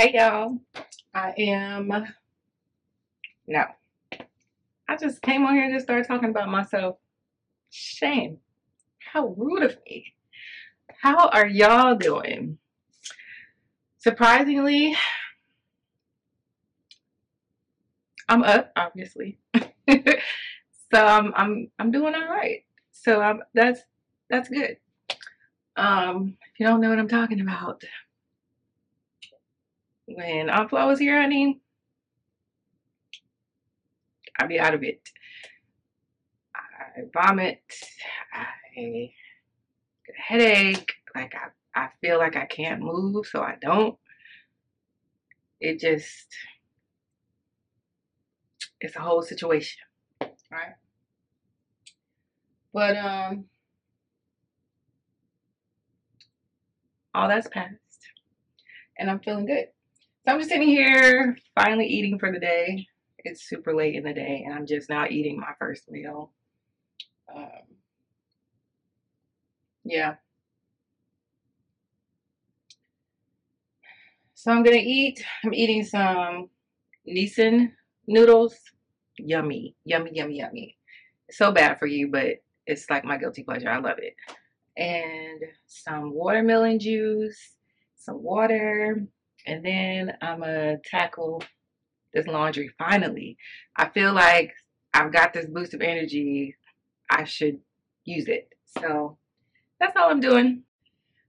Hey y'all, no, I just came on here and just started talking about myself. Shame. How rude of me. How are y'all doing? Surprisingly, I'm up, obviously. So I'm doing all right. So that's good. If you don't know what I'm talking about, when Aunt Flo was here, honey, I'd be out of it. I vomit. I get a headache. Like I feel like I can't move, so I don't. It just, it's a whole situation, right? But all that's passed, and I'm feeling good. So I'm just sitting here, finally eating for the day. It's super late in the day, and I'm just now eating my first meal. Yeah. So I'm eating some Nissan noodles. Yummy, yummy, yummy, yummy. It's so bad for you, but it's like my guilty pleasure. I love it. And some watermelon juice, some water, and then I'm gonna tackle this laundry finally. I feel like I've got this boost of energy. I should use it. So that's all I'm doing.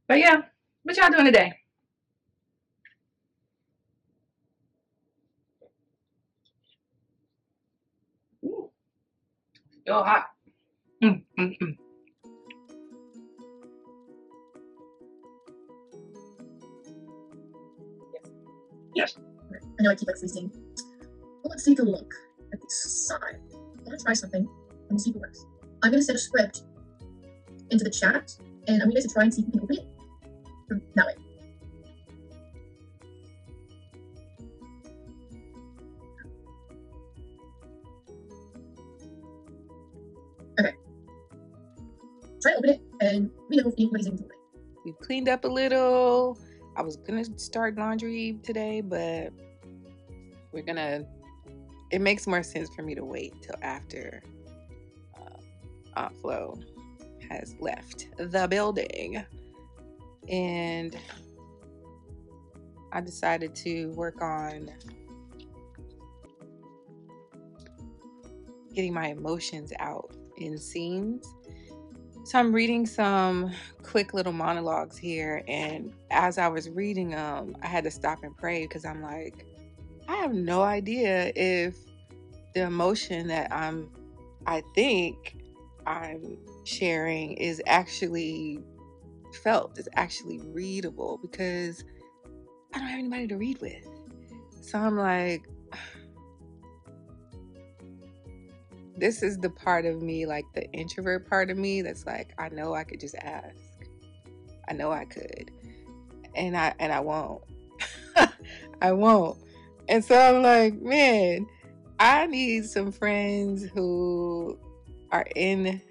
But yeah, what y'all doing today? Ooh, still hot. Mm, mm, mm. Yes. I know I keep like freezing. Well, let's take a look at this side. I'm gonna try something and see if it works. I'm gonna send a script into the chat, and I'm going to try and see if we can open it from that way. Okay. Try to open it, and we know if anybody's able to open it. We cleaned up a little. I was gonna start laundry today, but it makes more sense for me to wait till after Aunt Flo has left the building. And I decided to work on getting my emotions out in scenes. So I'm reading some quick little monologues here, and as I was reading them, I had to stop and pray because I'm like, I have no idea if the emotion that I think I'm sharing is actually felt, is actually readable, because I don't have anybody to read with. So I'm like, this is the part of me, like the introvert part of me, that's like, I know I could just ask. I know I could. And I won't. I won't. And so I'm like, man, I need some friends who are in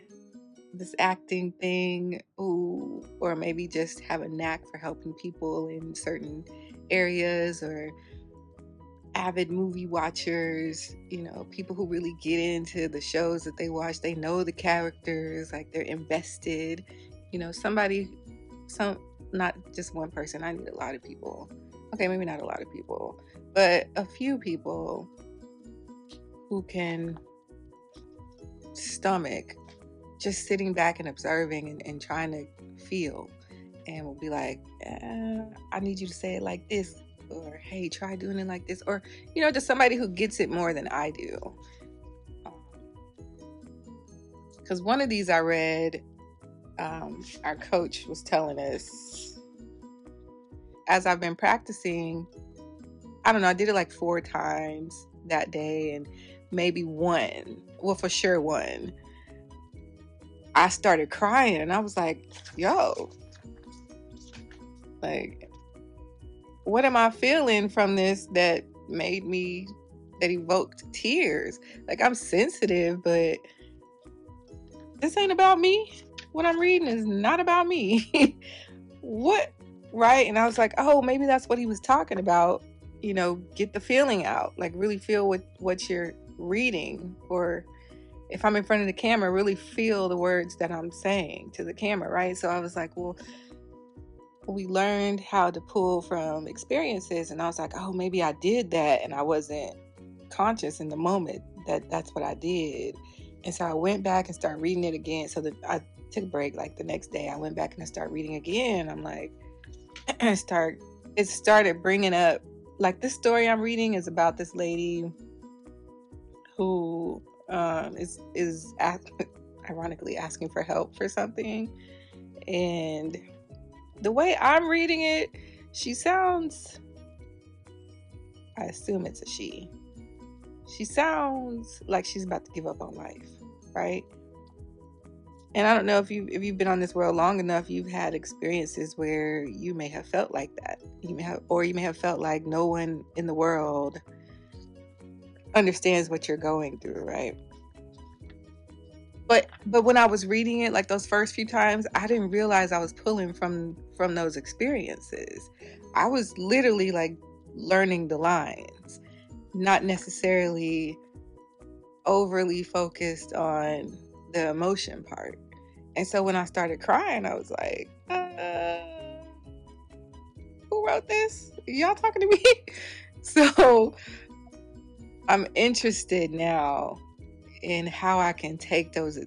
this acting thing, who, or maybe just have a knack for helping people in certain areas, or avid movie watchers, people who really get into the shows that they watch. They know the characters, like they're invested, not just one person. I need a lot of people. Okay, maybe not a lot of people, but a few people who can stomach just sitting back and observing and trying to feel, and will be like, I need you to say it like this, or hey, try doing it like this, or just somebody who gets it more than I do. Because one of these I read, our coach was telling us, as I've been practicing, I don't know, I did it like 4 times that day, and maybe one, well, for sure one, I started crying, and I was like, yo, like, what am I feeling from this that evoked tears? Like, I'm sensitive, but this ain't about me. What I'm reading is not about me. What? Right? And I was like, oh, maybe that's what he was talking about. you know, get the feeling out, like really feel what you're reading, or if I'm in front of the camera, really feel the words that I'm saying to the camera, right? So I was like, well, we learned how to pull from experiences, and I was like, oh, maybe I did that and I wasn't conscious in the moment that that's what I did. And so I went back and started reading it again. So that I took a break, like the next day I went back and I started reading again. I'm like, it started bringing up, like, this story I'm reading is about this lady who is ironically asking for help for something. And the way I'm reading it, she sounds, I assume it's a she sounds like she's about to give up on life, right? And I don't know if you've been on this world long enough, you've had experiences where you may have felt like that. You may have felt like no one in the world understands what you're going through, right? But when I was reading it, like those first few times, I didn't realize I was pulling from those experiences. I was literally like learning the lines, not necessarily overly focused on the emotion part. And so when I started crying, I was like, who wrote this? Y'all talking to me? So I'm interested now in how I can take those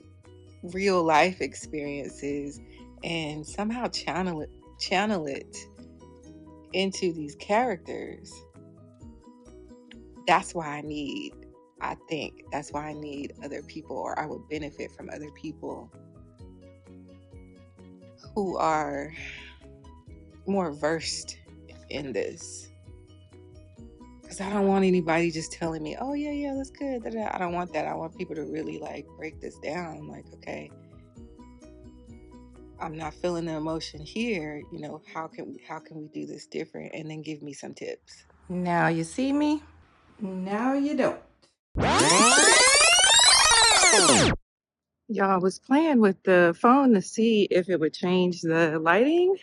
real life experiences and somehow channel it into these characters. That's why I think that's why I need other people, or I would benefit from other people who are more versed in this. Because I don't want anybody just telling me, oh yeah, that's good. I don't want that. I want people to really like break this down. Like, okay, I'm not feeling the emotion here. You know, how can we do this different? And then give me some tips. Now you see me. Now you don't. Y'all, was playing with the phone to see if it would change the lighting.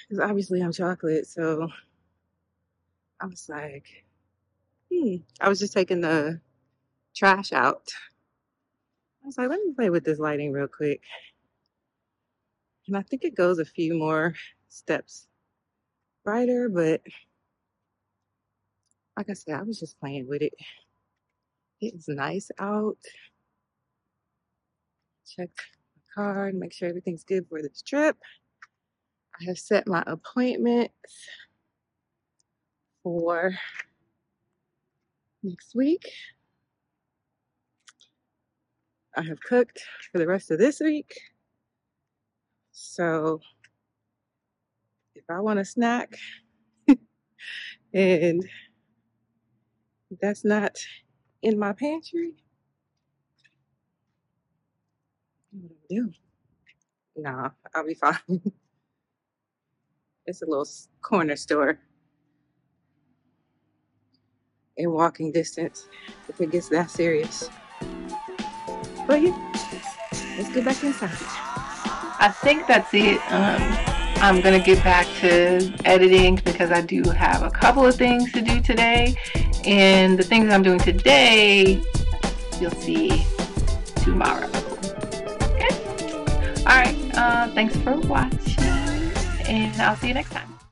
Because obviously I'm chocolate, so I was like, I was just taking the trash out. I was like, let me play with this lighting real quick. And I think it goes a few more steps brighter, but like I said, I was just playing with it. It's nice out. Check my card, make sure everything's good for this trip. I have set my appointment for next week. I have cooked for the rest of this week. So if I want a snack and that's not in my pantry, what do I do? Nah, I'll be fine. It's a little corner store in walking distance if it gets that serious. But yeah, let's get back inside. I think that's it. I'm gonna get back to editing because I do have a couple of things to do today, and the things I'm doing today you'll see tomorrow. Okay? Alright, thanks for watching, and I'll see you next time.